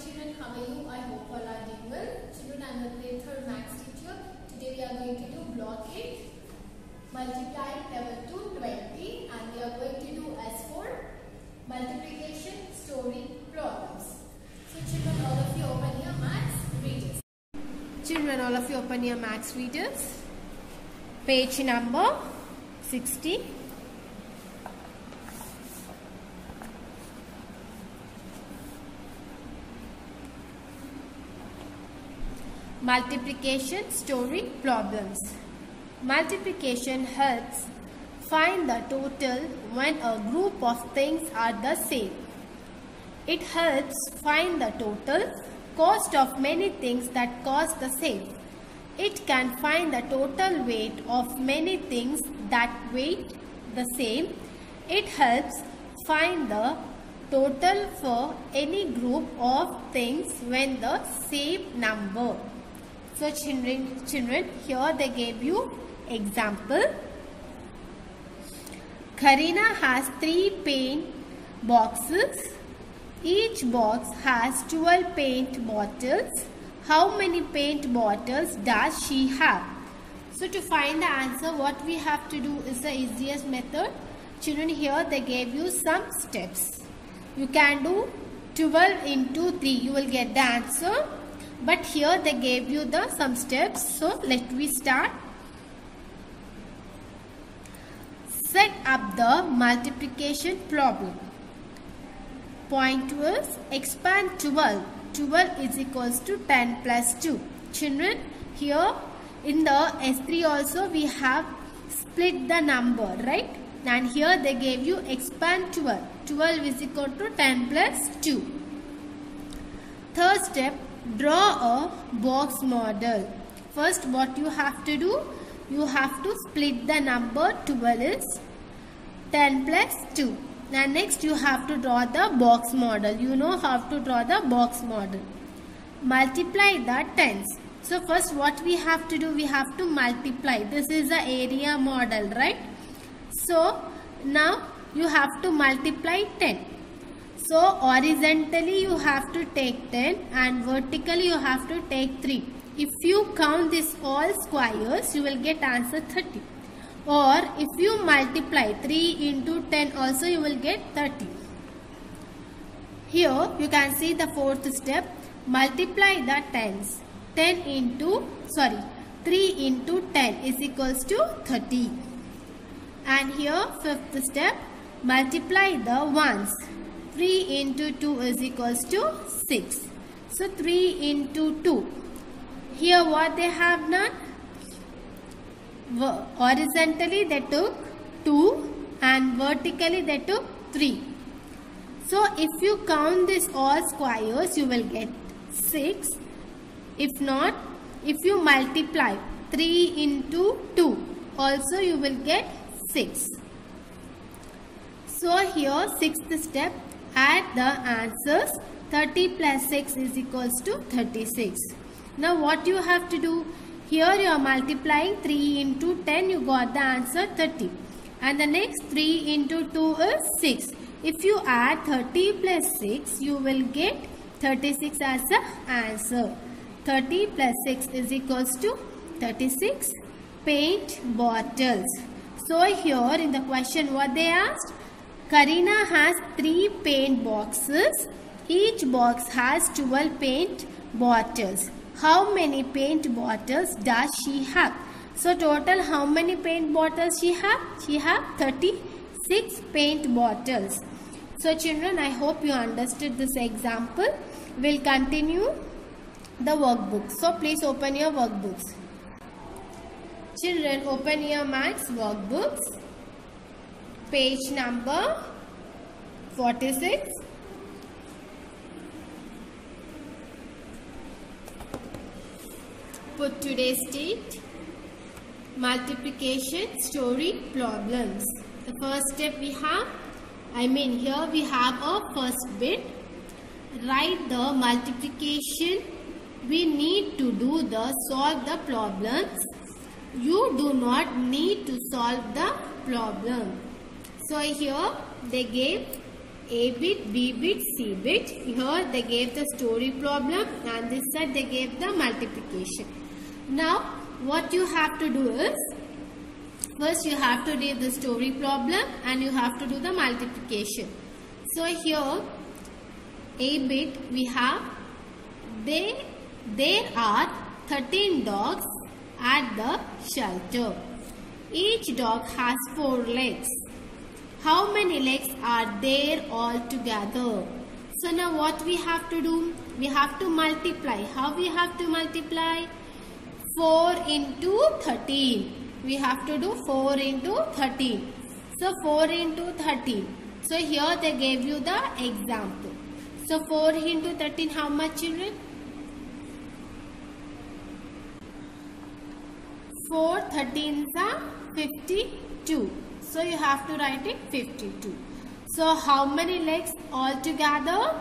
children, how are you? I hope all are doing well. Children, I am your grade 3rd maths teacher. Today we are going to do block 8, multiplying level 2, 20, and we are going to do S4, multiplication, story, problems. So children, all of you open your maths readers. Children, all of you open your maths readers. Page number 60. Multiplication, story, problems. Multiplication helps find the total when a group of things are the same. It helps find the total cost of many things that cost the same. It can find the total weight of many things that weigh the same. It helps find the total for any group of things when the same number. So children, here they gave you example. Karina has 3 paint boxes. Each box has 12 paint bottles. How many paint bottles does she have? So to find the answer, what we have to do is the easiest method. Children, here they gave you some steps. You can do 12 into 3. You will get the answer. But here they gave you some steps. So let me start. Set up the multiplication problem. Point was expand 12. 12 is equals to 10 plus 2. Children, here in the S3 also we have split the number, right? And here they gave you expand 12. 12 is equal to 10 plus 2. Third step, draw a box model. First, what you have to do? You have to split the number. 12 is 10 plus 2. And next you have to draw the box model. You know how to draw the box model. Multiply the tens. So first what we have to do? We have to multiply. This is the area model, right? So now you have to multiply 10. So horizontally you have to take 10 and vertically you have to take 3. If you count this all squares, you will get answer 30. Or if you multiply 3 into 10 also, you will get 30. Here you can see the fourth step. Multiply the tens. 3 into 10 is equals to 30. And here fifth step. Multiply the ones. 3 into 2 is equals to 6. So 3 into 2. Here what they have done? Horizontally they took 2 and vertically they took 3. So if you count this all squares, you will get 6. If not, if you multiply 3 into 2, also you will get 6. So here sixth step, add the answers. 30 plus 6 is equals to 36. Now what you have to do? Here you are multiplying 3 into 10, you got the answer 30. And the next 3 into 2 is 6. If you add 30 plus 6, you will get 36 as the answer. 30 plus 6 is equals to 36 paint bottles. So here in the question what they asked? Karina has 3 paint boxes. Each box has 12 paint bottles. How many paint bottles does she have? So total how many paint bottles she have? She have 36 paint bottles. So children, I hope you understood this example. We'll continue the workbook. So please open your workbooks. Children, open your maths workbooks. Page number 46. Put today's date, multiplication, story, problems. The first step we have, here we have a first bit. Write the multiplication. We need to solve the problems. You do not need to solve the problem. So here they gave A bit, B bit, C bit. Here they gave the story problem and this side they gave the multiplication. Now what you have to do is, first you have to do the story problem and you have to do the multiplication. So here A bit we have, there are 13 dogs at the shelter. Each dog has 4 legs. How many legs are there altogether? So now what we have to do? We have to multiply. How we have to multiply? 4 into 13. We have to do 4 into 13. So 4 into 13. So here they gave you the example. So 4 into 13, how much, children? 4 13s are 52. So you have to write it 52. So how many legs altogether?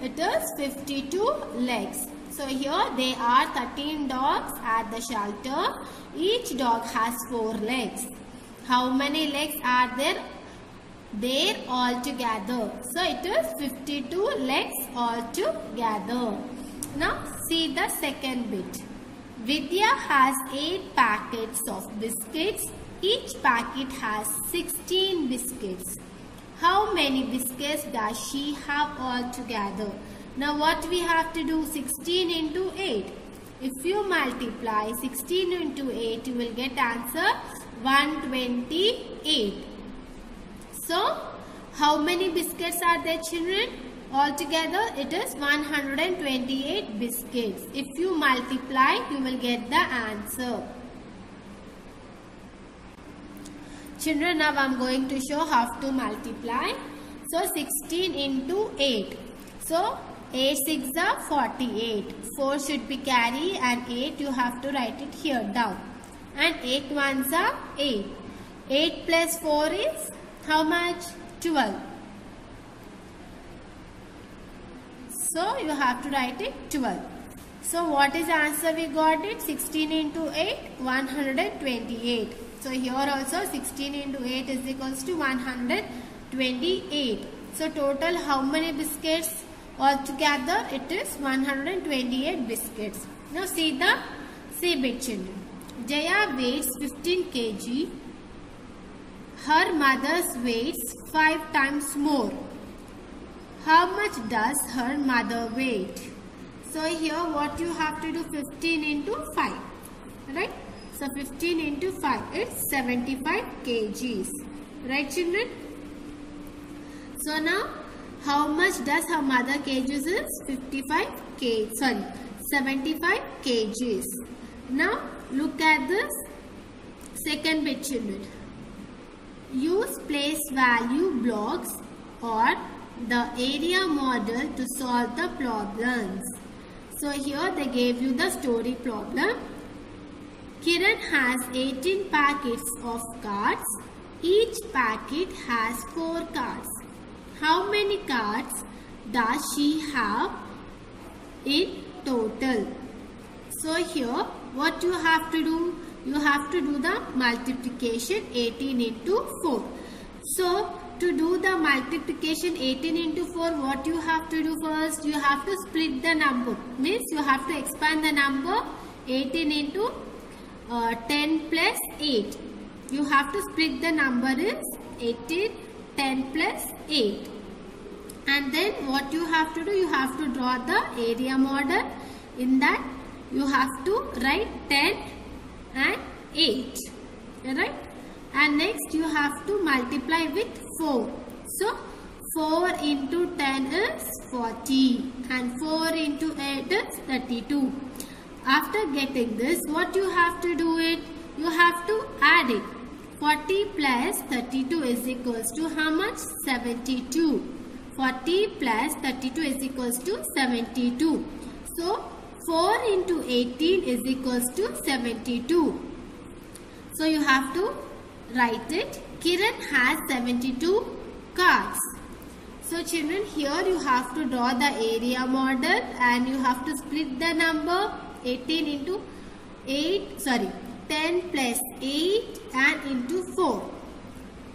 It is 52 legs. So here there are 13 dogs at the shelter. Each dog has 4 legs. How many legs are there altogether? So it is 52 legs altogether. Now see the second bit. Vidya has 8 packets of biscuits. Each packet has 16 biscuits. How many biscuits does she have altogether? Now what we have to do? 16 into 8. If you multiply 16 into 8, you will get answer 128. So how many biscuits are there, children? Altogether it is 128 biscuits. If you multiply, you will get the answer. Children, now I am going to show how to multiply. So 16 into 8. So 8 6 are 48. 4 should be carry and 8 you have to write it here down. And 8 ones are 8. 8 plus 4 is how much? 12. So you have to write it 12. So what is the answer we got it? 16 into 8, 128. So here also 16 into 8 is equals to 128. So total how many biscuits altogether? It is 128 biscuits. Now see the C bit, children. Jaya weighs 15 kg. Her mother's weighs 5 times more. How much does her mother weigh? So here what you have to do? 15 into 5. Right? So 15 into 5 is 75 kgs. Right, children? So now how much does her mother kgs is? 75 kgs. Now look at this second bit, children. Use place value blocks or the area model to solve the problems. So here they gave you the story problem. Kiran has 18 packets of cards. Each packet has 4 cards. How many cards does she have in total? So here what you have to do? You have to do the multiplication 18 into 4. So to do the multiplication 18 into 4, what you have to do first? You have to split the number. Means you have to expand the number 18 into 10 plus 8. You have to split the number is 18, 10 plus 8. And then what you have to do? You have to draw the area model. In that you have to write 10 and 8. Alright? And next you have to multiply with 4. So 4 into 10 is 40 and 4 into 8 is 32. After getting this, what you have to do it? You have to add it. 40 plus 32 is equals to how much? 72. 40 plus 32 is equals to 72. So 4 into 18 is equals to 72. So you have to write it. Kiran has 72 cards. So children, here you have to draw the area model and you have to split the number 18 into 10 plus 8 and into 4.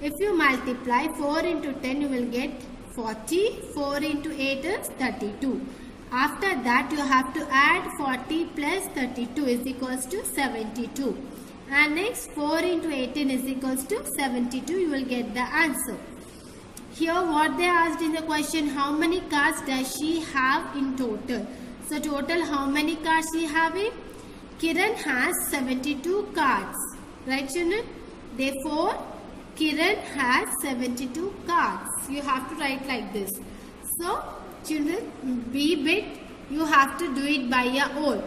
If you multiply 4 into 10, you will get 40. 4 into 8 is 32. After that you have to add 40 plus 32 is equals to 72. And next 4 into 18 is equals to 72. You will get the answer. Here what they asked in the question, how many cards does she have in total? So total how many cards she having? Kiran has 72 cards. Right children? Therefore Kiran has 72 cards. You have to write like this. So children, B bit you have to do it by your own.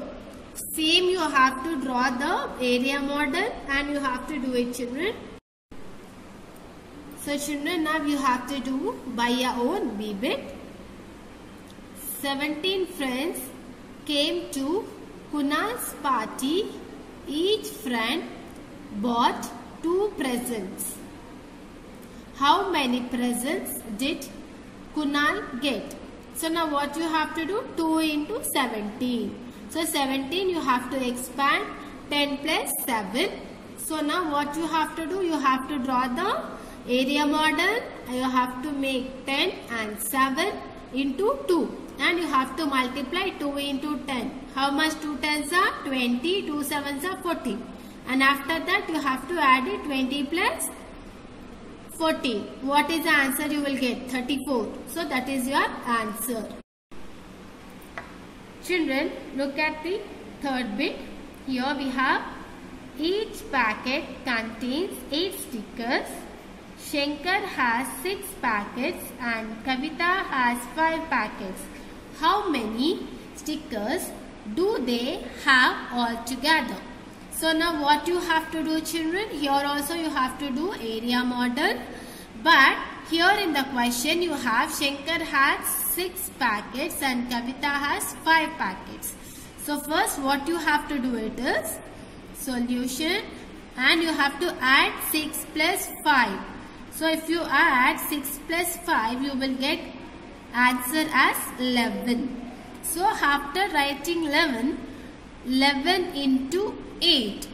Same you have to draw the area model and you have to do it children. So children, now you have to do by your own B bit. 17 friends came to Kunal's party. Each friend bought 2 presents. How many presents did Kunal get? So now what you have to do? 2 into 17. So 17 you have to expand 10 plus 7. So now what you have to do? You have to draw the area model. You have to make 10 and 7 into 2. And you have to multiply 2 into 10. How much 2 tens are? 20. 2 sevens are 40. And after that you have to add it 20 plus 40. What is the answer you will get? 34. So that is your answer. Children, look at the third bit. Here we have each packet contains 8 stickers. Shankar has 6 packets and Kavita has 5 packets. How many stickers do they have altogether? So now what you have to do children? Here also you have to do area model. But here in the question you have Shankar has 6 packets and Kavita has 5 packets. So first what you have to do it is solution and you have to add 6 plus 5. So if you add 6 plus 5 you will get answer as 11. So after writing 11 into 8.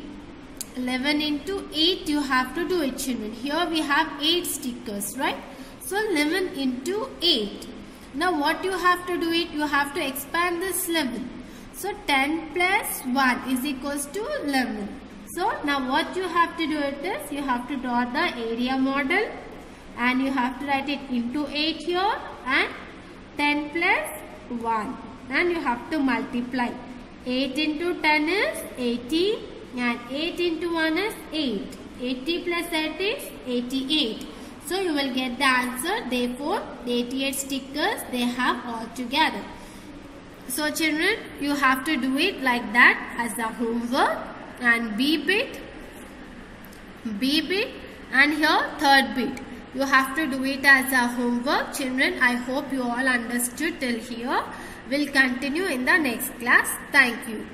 11 into 8 you have to do it children. Here we have 8 stickers, right? So 11 into 8. Now what you have to do it? You have to expand this 11. So 10 plus 1 is equals to 11. So now what you have to do it is you have to draw the area model and you have to write it into 8 here and 10 plus 1 and you have to multiply. 8 into 10 is 80 and 8 into 1 is 8. 80 plus 8 is 88. So you will get the answer. Therefore 88 stickers they have altogether. So children, you have to do it like that as a homework. And B bit and here third bit. You have to do it as a homework. Children, I hope you all understood till here. We'll continue in the next class. Thank you.